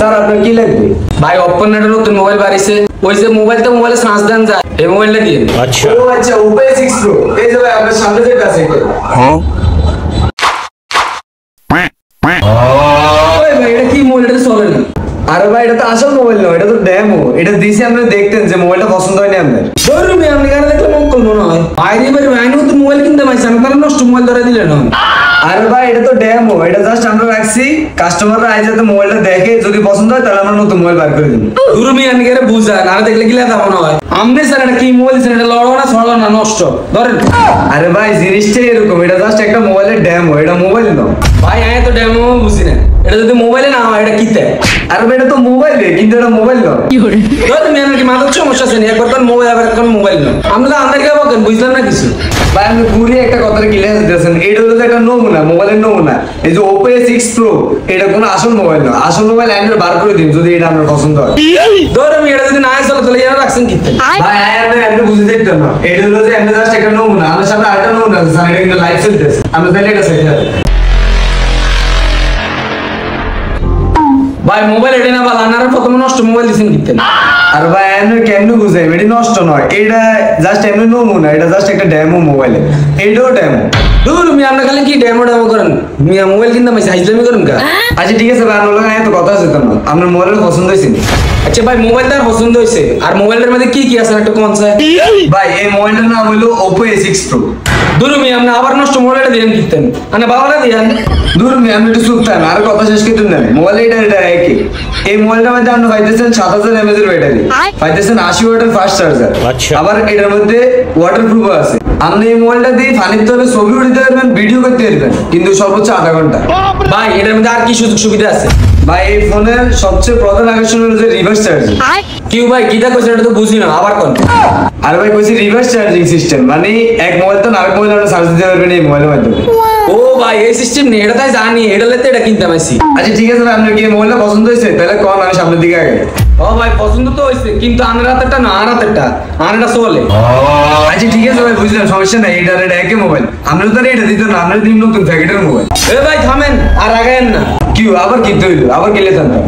Sir আপনার কি লাগবে? ভাই Oppo এর নতুন মোবাইল বাড়িছে, ওই যে মোবাইলটা মোবাইলে চার্জ দেন যায়, এই মোবাইলটা দিন। আচ্ছা ও আচ্ছা Oppo A6 Pro, এই যে ভাই আপনার সামনে যেটা আছে এটা। হ্যাঁ ওই ভাই এটা কি মোবাইল, এটা চলে না। আরে ভাই এটা তো আসল মোবাইল নয়, এটা তো ডেমো। এটা দিছি আপনারা দেখতেন যে মোবাইলটা পছন্দ হয়নি আপনার। ধরুন আপনি গাড়ি দেখলে মঙ্গল মনে হয় বাইরে বাইরে ভাই নতুন মোবাইল কিনতে পাইছি, আমি তাহলে নষ্ট মোবাইল ধরে দিলেন। আরে ভাই এটা তো ডেমো, এটা জাস্ট আমরা রাখছি কাস্টমাররা আই যাতে মোবাইলটা দেখে, যদি পছন্দ হয় তাহলে আমরা নতুন মোবাইল বার করে দিই। ধরুন আপনি গাড়ি বুঝান, আর দেখলে কি লেখা মনে হয় আমনে স্যার এটা কি মোবাইল স্যার, এটা লড়ো না ছড়ো না নষ্ট ধরেন। আরে ভাই জিনিসটাই এরকম, এটা জাস্ট একটা মোবাইলের ডেমো, এটা মোবাইল নয়। ভাই আমি তো ডেমো বুঝি না, এটা যদি মোবাইলে না হয় এটা কিতে? আরে ভাই এটা তো মোবাইল, কিন্তু এটা মোবাইল নয়। ধরুন আপনি কি মাথার সমস্যা আছে নি? একবার মোবাইল আবার এখন মোবাইল নয়, আমরা তো আমাদেরকে বলেন বুঝলাম না কিছু। ভাই আপনি ঘুরে একটা কথা ক্লিয়ার দিতেছেন, এটা হলো একটা নমুনা, মোবাইলের নমুনা। এই যে Oppo A6 Pro এটা কোনো আসল মোবাইল নয়। আসল মোবাইল অ্যান্ড্রয়েড বার করে দিন যদি এটা আপনার পছন্দ হয়। ধরুন এটা যদি না চলে তাহলে এরা রাখছেন কিতে? ভাই আপনি বুঝে দেখতেন না, এটা হলো যে আপনি জাস্ট একটা নমুনা। আমাদের সামনে আরেকটা নমুনা আছে স্যার, এটা কিন্তু লাইভ চলতেছে, আমরা তাহলে এটা সেট হবে। ভাই মোবাইল এটা না ভালো, আনার প্রথম নষ্ট মোবাইল দিছেন কিতে? আর ভাই আপনি কেমনে বুঝাই, এটা নষ্ট নয়, এটা জাস্ট এমনি নমুনা, এটা জাস্ট একটা ডেমো মোবাইলে, এটাও ডেমো। ধরুন আপনি খালি কি ডেমো ডেমো করেন, মিয়া মোবাইল কিনতে পাইছি হাইজলামি করেন কা? আচ্ছা ঠিক আছে ভাই, আপনার তো কথা আছে তো না, আপনার মোবাইল পছন্দ হয়েছে? আচ্ছা ভাই মোবাইলটার পছন্দ হয়েছে, আর মোবাইলের মধ্যে কি কি আছে একটু কোন চাই? ভাই এই মোবাইলটার নাম হলো Oppo A6 Pro। ধরুন আপনি আবার নষ্ট মোবাইলটা দিলেন কিতেন, মানে বাবাটা দিলেন। ধরুন আপনি একটু চুপ থাকেন, আর কথা শেষ করতে নেন। মোবাইল এটা একই, এই মোবাইলটার মধ্যে আপনি পাইতেছেন 7000 mAh এর ব্যাটারি, পাইতেছেন 80 ওয়াটের ফাস্ট চার্জার, আবার এটার মধ্যে ওয়াটারপ্রুফ আছে। আপনি এই মোবাইলটা দিয়ে পানির তলে ছবি উঠাতে পারবেন, ভিডিও করতে পারবেন, কিন্তু সর্বোচ্চ আধা ঘন্টা। ভাই এটার মধ্যে আর কি সুযোগ সুবিধা আছে? ভাই এই ফোনের সবচেয়ে প্রধান আকর্ষণ হলো যে রিভার্স চার্জিং। কি ভাই কিটা কইছেন এটা তো বুঝি না, আবার কোন? আর ভাই কইছি রিভার্স চার্জিং সিস্টেম, মানে এক মোবাইল তো আরেক মোবাইল আপনি চার্জ দিতে পারবেন এই মোবাইলের মাধ্যমে। ও ভাই এই সিস্টেম নেই, এটা তাই জানি, এটা লেতে এটা কিনতে পাইছি। আচ্ছা ঠিক আছে ভাই, আপনার কি এই মোবাইলটা পছন্দ হয়েছে? তাহলে কোন আমি সামনের দিকে আগে। ও ভাই পছন্দ তো হইছে, কিন্তু আনার হাতেরটা না আর হাতেরটা, আনারটা চলে। আচ্ছা ঠিক আছে ভাই, বুঝলাম, সমস্যা নাই, এটা একই মোবাইল। আপনার তো এটা দিত না, আপনার দিন নতুন প্যাকেটের মোবাইল। এ ভাই থামেন, আর আগায়েন না। কি আবার কিনতে হইলো, আবার কিনলে জানতাম।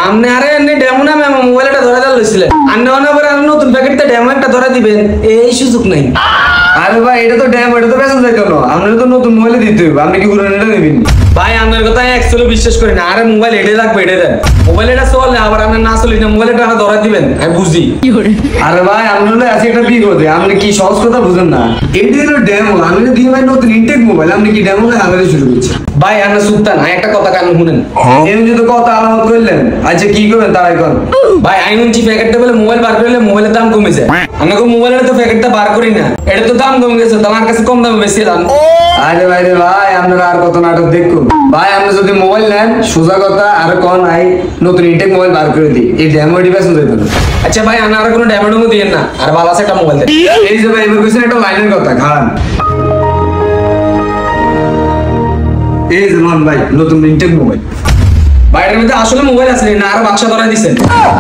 আপনি আরে এমনি ডেমো না ম্যাম মোবাইলটা ধরে দেওয়া লইছিল, আপনি অনেক পরে আর নতুন প্যাকেটটা ডেমো একটা ধরে দিবেন, এই সুযোগ নাই। আরে ভাই এটা তো ড্যাম, এটা তো বেতন যাইতো না, আপনার তো নতুন মোবাইলে দিতে হবে, আপনি কি পুরনো এটা নেবেন? ভাই আপনার কথা অ্যাকচুয়ালি বিশ্বাস করি না, আরে মোবাইল এটাই লাগবে, এটা দেন। মোবাইল এটা চলে আবার আপনার না চলে না, মোবাইল এটা ধরে দিবেন, আমি বুঝি। আরে ভাই আপনার আছে একটা বিপদে, আপনি কি সহজ কথা বুঝেন না? এটা হলো ড্যামো, আমি দিয়ে ভাই নতুন ইনটেক মোবাইল, আপনি কি ড্যামো না আমাদের শুরু করছেন? ভাই আপনার সুলতান একটা কথা কান শুনেন, এমনি তো কথা আলামত করলেন। আচ্ছা কি করবেন তারাই কর। ভাই আমি শুনছি প্যাকেটটা বলে মোবাইল বার করলে মোবাইলের দাম কমে যায়, আমাকে মোবাইলের তো প্যাকেটটা বার করি না, এটা তো দাম কমে গেছে, তোমার কাছে কম দামে বেশি দাম। আরে ভাই রে ভাই, আপনারা আর কত নাটক দেখুন ভাই। আপনি যদি মোবাইল নেন সোজা কথা, আর কোন আই নতুন ইনটেক মোবাইল বার করে দিই, এই ড্যামো ডিভাইস যাইতো না। আচ্ছা ভাই আনা আর কোনো ড্যামেজও দিয়েন না, আর ভালো আছে একটা মোবাইল দেন। এই যে ভাই এবার কইছেন একটা লাইনের কথা খান। এই যে মান ভাই নতুন ইনটেক মোবাইল। বাইরের মধ্যে আসলে মোবাইল আছে না, আর বাক্সা ধরাই দিছেন।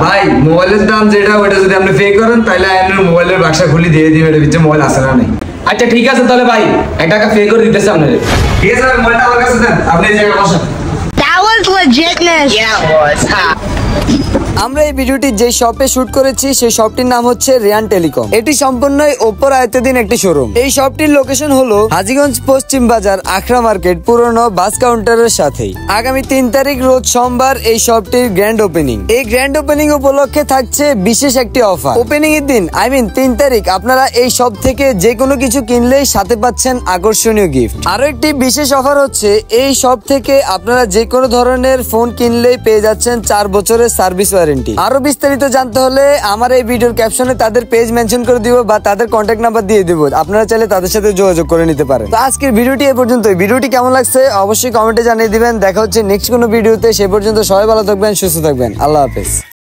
ভাই মোবাইলের দাম যেটা ওটা যদি আপনি পে করেন তাহলে আপনার মোবাইলের বাক্সা খুলে দিয়ে দিবেন, এর ভিতরে মোবাইল আছে না নাই। আচ্ছা ঠিক আছে তাহলে ভাই 1 টাকা পে করে দিতেছি আপনাদের। ঠিক আছে ভাই, মোবাইলটা আমার কাছে দেন, আপনি এই জায়গায় বসেন। That was legitness. Yeah, it was. আমরা এই ভিডিওটি যে শপে শুট করেছি সেই শপটির নাম হচ্ছে রিয়ান টেলিকম। এটি সম্পূর্ণই ওপ্পোর আয়ত্তাধীন একটি শোরুম। এই শপটির লোকেশন হলো হাজীগঞ্জ পশ্চিম বাজার, আখড়া মার্কেট, পুরনো বাস কাউন্টারের সাথেই। আগামী 3 তারিখ রোজ সোমবার এই শপটির গ্র্যান্ড ওপেনিং। এই গ্র্যান্ড ওপেনিং উপলক্ষে থাকছে বিশেষ একটি অফার। ওপেনিং এর দিন 3 তারিখ আপনারা এই শপ থেকে যে কোনো কিছু কিনলেই সাথে পাচ্ছেন আকর্ষণীয় গিফট। আরো একটি বিশেষ অফার হচ্ছে, এই শপ থেকে আপনারা যে কোনো ধরনের ফোন কিনলেই পেয়ে যাচ্ছেন 4 বছরের সার্ভিস ওয়ারেন্টি। আরো বিস্তারিত জানতে হলে আমার এই ভিডিওর ক্যাপশনে তাদের পেজ মেনশন করে দিব বা তাদের কন্ট্যাক্ট নাম্বার দিয়ে দিব, আপনারা চাইলে তাদের সাথে যোগাযোগ করে নিতে পারেন। তো আজকের ভিডিওটি এই পর্যন্তই। ভিডিওটি কেমন লাগছে অবশ্যই কমেন্টে জানিয়ে দিবেন। দেখা হচ্ছে নেক্সট কোনো ভিডিওতে, সে পর্যন্ত সবাই ভালো থাকবেন, সুস্থ থাকবেন, আল্লাহ হাফেজ।